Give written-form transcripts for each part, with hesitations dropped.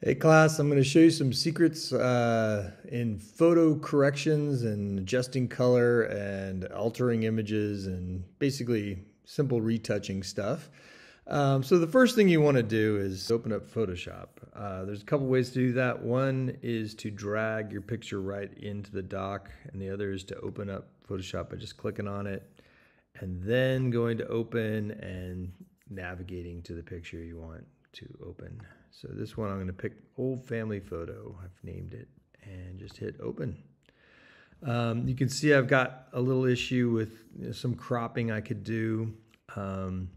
Hey class, I'm going to show you some secrets in photo corrections and adjusting color and altering images and basically simple retouching stuff. So the first thing you want to do is open up Photoshop. There's a couple ways to do that. One is to drag your picture right into the dock, and the other is to open up Photoshop by just clicking on it and then going to open and navigating to the picture you want to open. So this one I'm going to pick old family photo. I've named it and just hit open. You can see I've got a little issue with some cropping I could do. And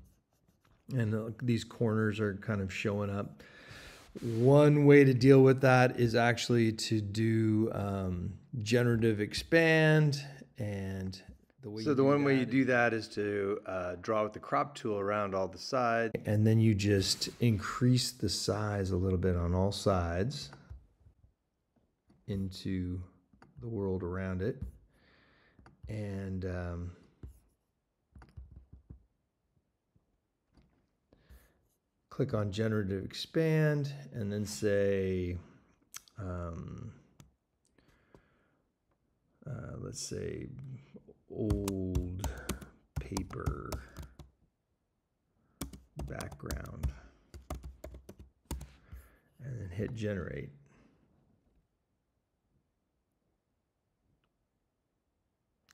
these corners are kind of showing up. One way to deal with that is actually to do Generative Expand, and the one way you do that is to draw with the crop tool around all the sides, and then you just increase the size a little bit on all sides into the world around it, and click on Generative Expand, and then say, let's say old paper background, and then hit generate.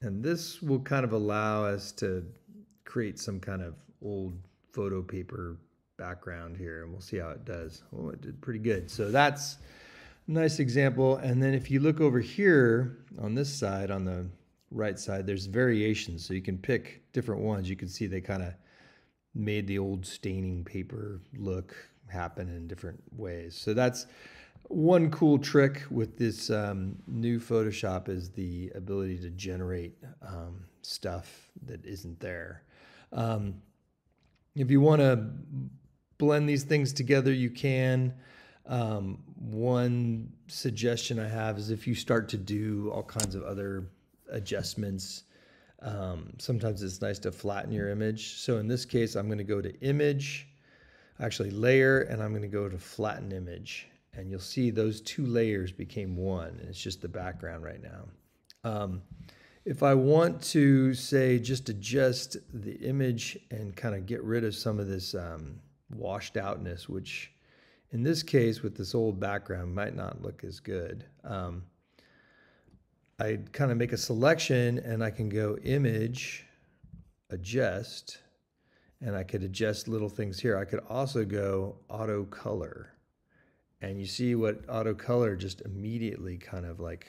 And this will kind of allow us to create some kind of old photo paper background here, and we'll see how it does. Oh, it did pretty good. So that's a nice example. And then if you look over here on this side, on the right side, there's variations. So you can pick different ones. You can see they kind of made the old staining paper look happen in different ways. So that's one cool trick with this new Photoshop, is the ability to generate stuff that isn't there. If you want to blend these things together, you can. One suggestion I have is if you start to do all kinds of other adjustments, sometimes it's nice to flatten your image. So in this case, I'm going to go to image, actually layer, and I'm going to go to flatten image. And you'll see those two layers became one, and it's just the background right now. If I want to, say, just adjust the image and kind of get rid of some of this washed outness, which in this case with this old background might not look as good, I'd kind of make a selection, and I can go image, adjust, and I could adjust little things here. I could also go auto color, and you see what auto color just immediately kind of like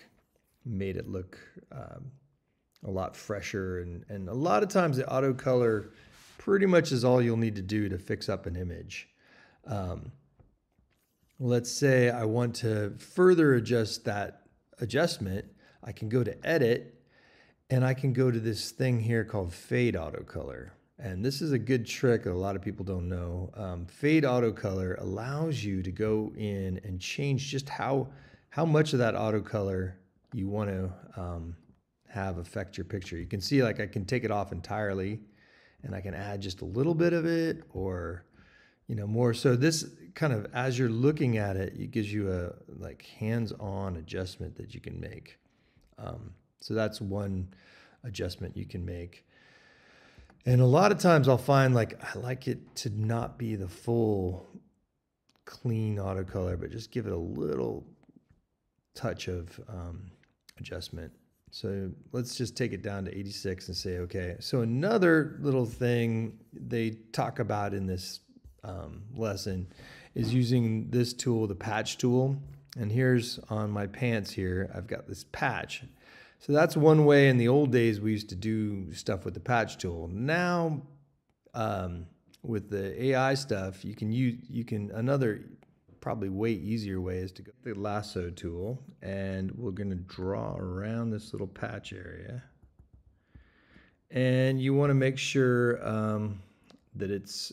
made it look a lot fresher, and a lot of times the auto color pretty much is all you'll need to do to fix up an image. Let's say I want to further adjust that adjustment. I can go to edit, and I can go to this thing here called fade auto color. And this is a good trick that a lot of people don't know. Fade auto color allows you to go in and change just how much of that auto color you want to have affect your picture. You can see, like, I can take it off entirely, and I can add just a little bit of it, or more. So this kind of, as you're looking at it, it gives you a like hands-on adjustment that you can make. So that's one adjustment you can make. And a lot of times I'll find, like, I like it to not be the full clean auto color, but just give it a little touch of adjustment. So let's just take it down to 86 and say, okay. So another little thing they talk about in this lesson is using this tool, the patch tool. And here's on my pants here, I've got this patch. So that's one way. In the old days, we used to do stuff with the patch tool. Now, with the AI stuff, another probably way easier way is to go to the lasso tool, and we're going to draw around this little patch area. And you want to make sure that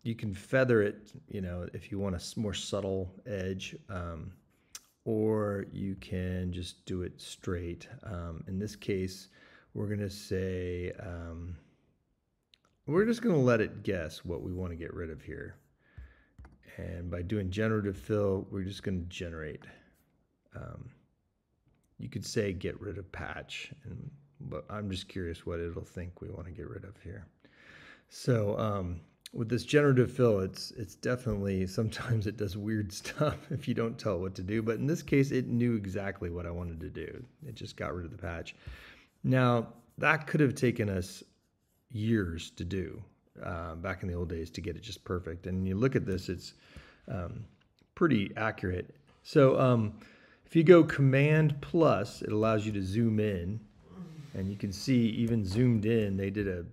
you can feather it, if you want a more subtle edge, or you can just do it straight. In this case, we're going to say, we're just going to let it guess what we want to get rid of here. And by doing generative fill, we're just going to generate. You could say get rid of patch, but I'm just curious what it'll think we want to get rid of here. So with this generative fill, it's definitely, sometimes it does weird stuff if you don't tell it what to do. But in this case, it knew exactly what I wanted to do. It just got rid of the patch. Now, that could have taken us years to do back in the old days to get it just perfect. And you look at this, it's pretty accurate. So if you go Command plus, it allows you to zoom in. And you can see, even zoomed in, they did a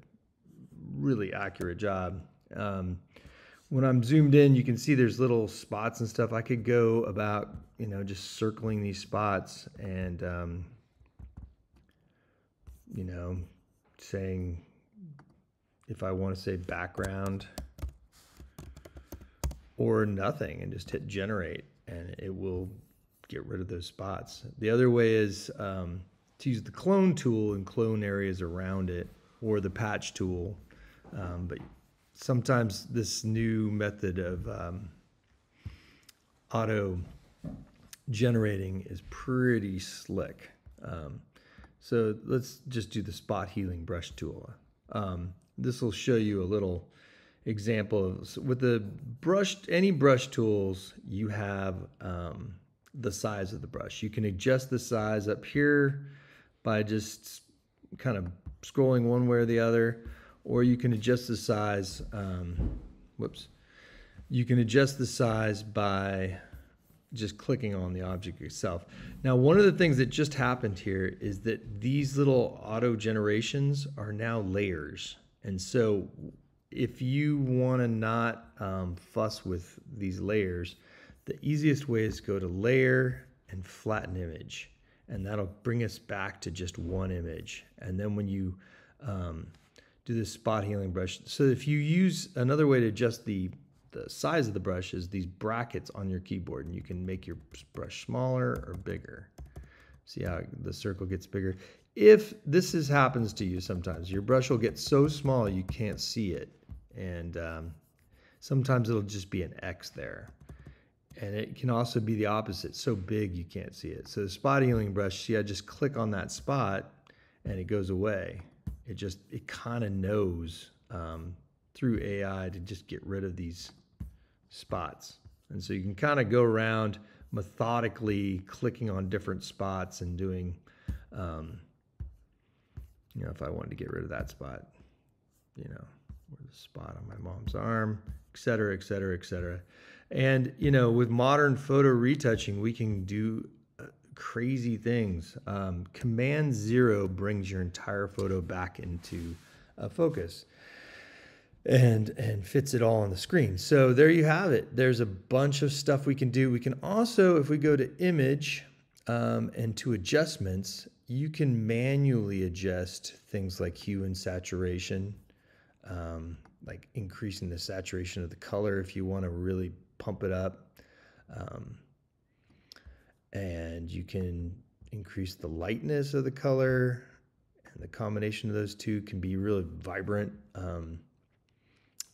really accurate job. When I'm zoomed in, you can see there's little spots and stuff. I could go about, just circling these spots and, saying, if I want to say background or nothing, and just hit generate, and it will get rid of those spots. The other way is to use the clone tool and clone areas around it, or the patch tool. But sometimes this new method of auto generating is pretty slick. So let's just do the spot healing brush tool. This will show you a little example of, with the any brush tools, you have the size of the brush. You can adjust the size up here by just kind of scrolling one way or the other, or you can adjust the size, you can adjust the size by just clicking on the object itself. Now, one of the things that just happened here is that these little auto generations are now layers. And so if you want to not fuss with these layers, the easiest way is go to Layer and Flatten Image. And that'll bring us back to just one image. And then when you do this spot healing brush, so if you use another way to adjust the size of the brush is these brackets on your keyboard, and you can make your brush smaller or bigger. See how the circle gets bigger? If this happens to you sometimes, your brush will get so small you can't see it. And sometimes it'll just be an X there. And it can also be the opposite, so big you can't see it. So the spot healing brush, see, I just click on that spot and it goes away. It kind of knows through AI to just get rid of these spots. And so you can kind of go around methodically clicking on different spots and doing, if I wanted to get rid of that spot, or the spot on my mom's arm, et cetera, et cetera, et cetera. And, with modern photo retouching, we can do crazy things. Command 0 brings your entire photo back into focus and fits it all on the screen. So there you have it. There's a bunch of stuff we can do. We can also, if we go to image and to adjustments, you can manually adjust things like hue and saturation, like increasing the saturation of the color if you want to really pump it up. And you can increase the lightness of the color, and the combination of those two can be really vibrant.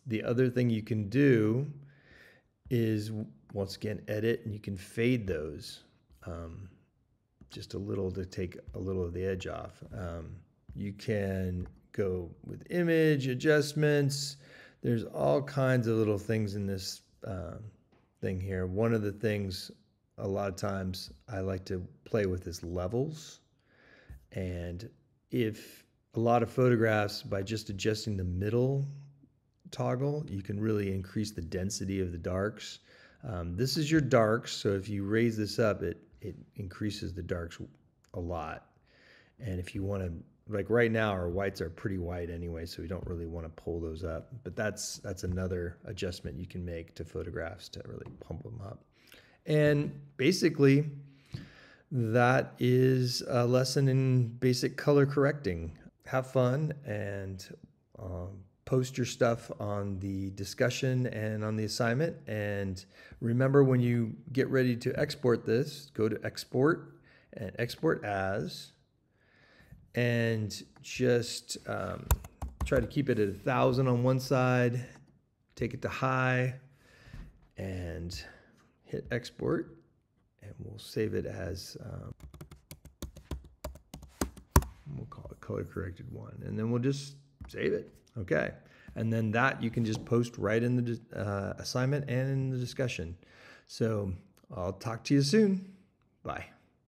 The other thing you can do is, once again, edit, and you can fade those just a little to take a little of the edge off. You can go with image adjustments. There's all kinds of little things in this thing here. One of the things a lot of times I like to play with is levels. And if a lot of photographs, by just adjusting the middle toggle, you can really increase the density of the darks. This is your darks, so if you raise this up, it increases the darks a lot. And if you want to, like right now, our whites are pretty white anyway, so we don't really want to pull those up. But that's another adjustment you can make to photographs to really pump them up. And basically, that is a lesson in basic color correcting. Have fun and post your stuff on the discussion and on the assignment. And remember, when you get ready to export this, go to Export and Export As, and just try to keep it at 1,000 on one side, take it to high, and hit export, and we'll save it as, we'll call it color corrected 1, and then we'll just save it. Okay. And then that you can just post right in the assignment and in the discussion. So I'll talk to you soon. Bye.